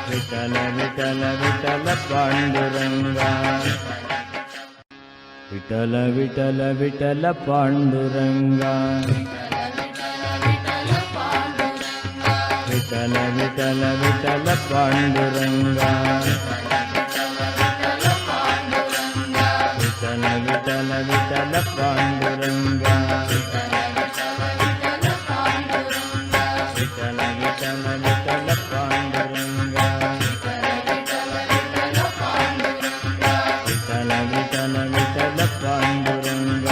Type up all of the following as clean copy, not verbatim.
ವಿಠಲ ವಿಠಲ ವಿಠಲ ಪಾಂಡುರಂಗ ವಿಠಲ ವಿಠಲ ವಿಠಲ ಪಾಂಡುರಂಗ ವಿಠಲ ವಿಠಲ ವಿಠಲ ಪಾಂಡುರಂಗ ವಿಠಲ ವಿಠಲ ವಿಠಲ ಪಾಂಡುರಂಗ ವಿಠಲ ವಿಠಲ ವಿಠಲ ಪಾಂಡುರಂಗ ವಿಠಲ ವಿಠಲ ವಿಠಲ ಪಾಂಡುರಂಗ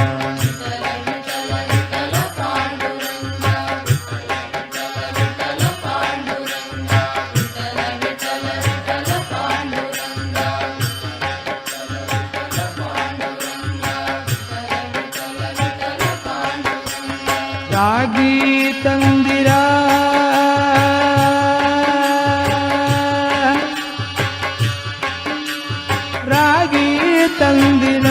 ರಾಗಿ ತಂದಿರ ರಾಗಿ ತಂದಿರ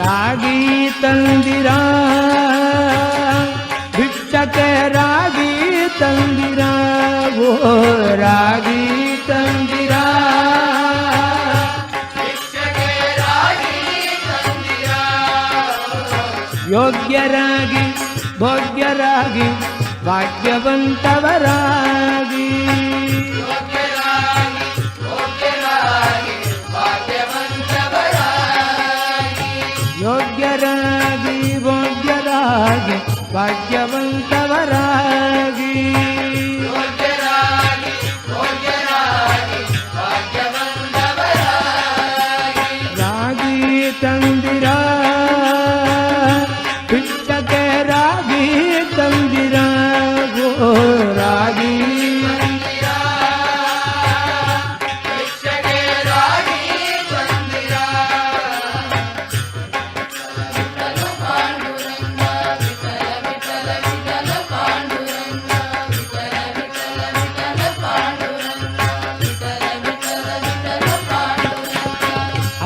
ರಾಗಿ ತಂದಿರ ಭಿಕ್ಷಕ್ಕೆ ರಾಗಿ ತಂದಿರ ಓ ರಾಗಿ ತಂದಿರ ಯೋಗ್ಯರಾಗಿ ಭೋಗ್ಯರಾಗಿ ಭಾಗ್ಯವಂತವರಾಗಿ ಯೋಗ್ಯರಾಗಿ ಭೋಗ್ಯರಾಗಿ ಭಾಗ್ಯವಂತವರಾಗಿ ರಾಗಿ ತಂದಿರ ಭಿಕ್ಷಕ್ಕೆ ರಾಗಿ ತಂದಿರ ಓ ರಾಗಿ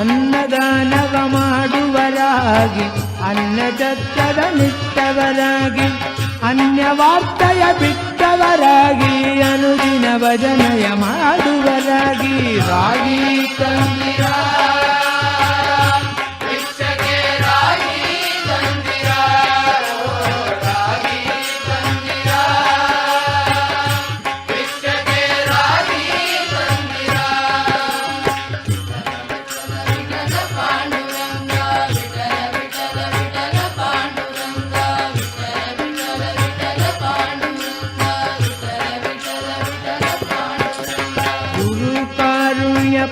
ಅನ್ನದಾನವ ಮಾಡುವರಾಗಿ ಅನ್ನದತ್ತದ ನಿಟ್ಟವರಾಗಿ ಅನ್ಯವಾರ್ತೆಯ ಬಿಟ್ಟವರಾಗಿ ಅನುದಿನ ಭಜನೆಯ ಮಾಡುವರಾಗಿ ರಾಗಿ ತಂದಿರ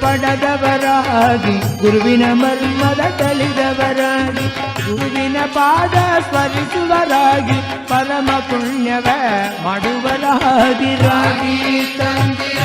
ಪಡೆದವರಾಗಿ ಗುರುವಿನ ಮರ್ಮದ ತಿಳಿದವರಾಗಿ ಗುರುವಿನ ಪಾದ ಸ್ಮರಿಸುವರಾಗಿ ಪರಮ ಪುಣ್ಯವ ಮಾಡುವರಾಗಿ ರಾಗಿ ತಂದಿರ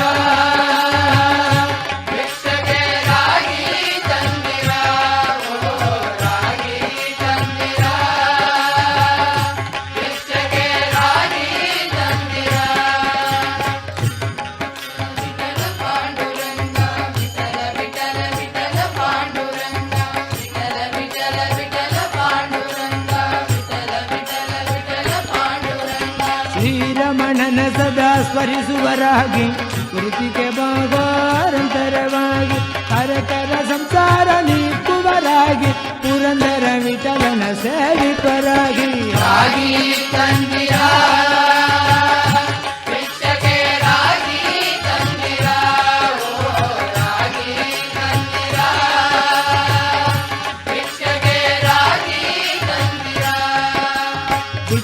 ಶ್ರೀರಮಣನ ಸದಾ ಸ್ಮರಿಸುವರಾಗಿ ಗುರುತಿಗೆ ಭಾಗಾರಂತರವಾಗಿ ಹರಕರ ಸಂಸಾರ ನೀಕ್ಕುವರಾಗಿ ಪುರಂದರ ವಿಠಲನ ಸೇವಿಪರಾಗಿ ರಾಗಿ ತಂದಿರ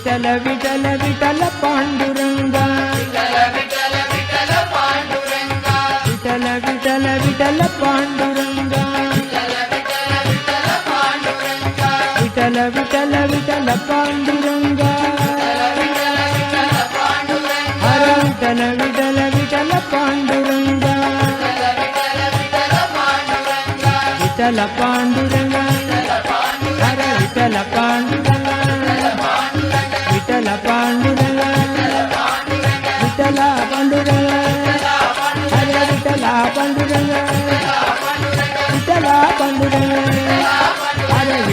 ವಿಠಲ ವಿಠಲ ವಿಠಲ ಪಾಂಡುರಂಗ ವಿಠಲ ವಿಠಲ ವಿಠಲ ಪಾಂಡುರಂಗ ವಿಠಲ ವಿಠಲ ವಿಠಲ ಪಾಂಡುರಂಗ ವಿಠಲ ವಿಠಲ ವಿಠಲ ಪಾಂಡುರಂಗ ಹರ ವಿಠಲ ವಿಠಲ ವಿಠಲ ಪಾಂಡುರಂಗ ವಿಠಲ ಪಾಂಡುರಂಗ ಹರ ವಿಠಲ ಪಾಂಡುರಂಗ ವಿಠಲ ಪಾಂಡುರಂಗ ವಿಠಲ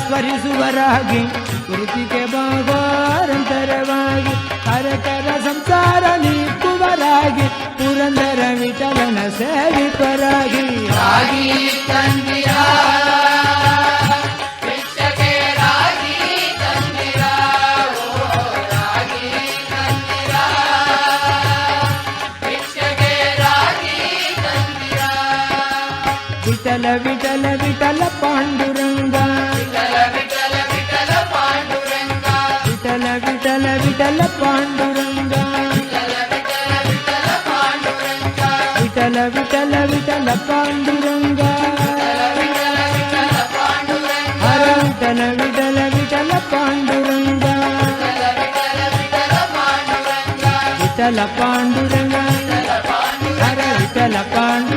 ಸ್ಮರಿಸುವರಾಗಿ ಕೃತಿಗೆ ಭಾಗಾರಂತರವಾಗಿ ಕರಕರ ಸಂಸಾರ ನೀಕ್ಕುವರಾಗಿ ಪುರಂದರ ವಿಠಲನ ಸೇವಿಪರಾಗಿ ರಾಗಿ ತಂದಿರ ಭಿಕ್ಷಕ್ಕೆ ರಾಗಿ ತಂದಿರ ಓ ರಾಗಿ ತಂದಿರ ಭಿಕ್ಷಕ್ಕೆ ರಾಗಿ ತಂದಿರ ವಿಠಲ ವಿಠಲ ವಿಠಲ ಪಾಂಡುರಂಗ ವಿಠಲ ವಿಠಲ ವಿಠಲ ಪಾಂಡುರಂಗ ವಿಠಲ ವಿಠಲ ವಿಠಲ ಪಾಂಡುರಂಗ ವಿಠಲ ವಿಠಲ ವಿಠಲ ಪಾಂಡುರಂಗ ವಿಠಲ ವಿಠಲ ವಿಠಲ ಪಾಂಡುರಂಗ ವಿಠಲ ವಿಠಲ ಪಾಂಡುರಂಗ ಹರ ವಿಠಲ ವಿಠಲ ವಿಠಲ ಪಾಂಡುರಂಗ ವಿಠಲ ವಿಠಲ ಪಾಂಡುರಂಗ ವಿಠಲ ಪಾಂಡುರಂಗ ವಿಠಲ ಪಾಂಡುರಂಗ ಹರ ವಿಠಲ ಪಾಂಡು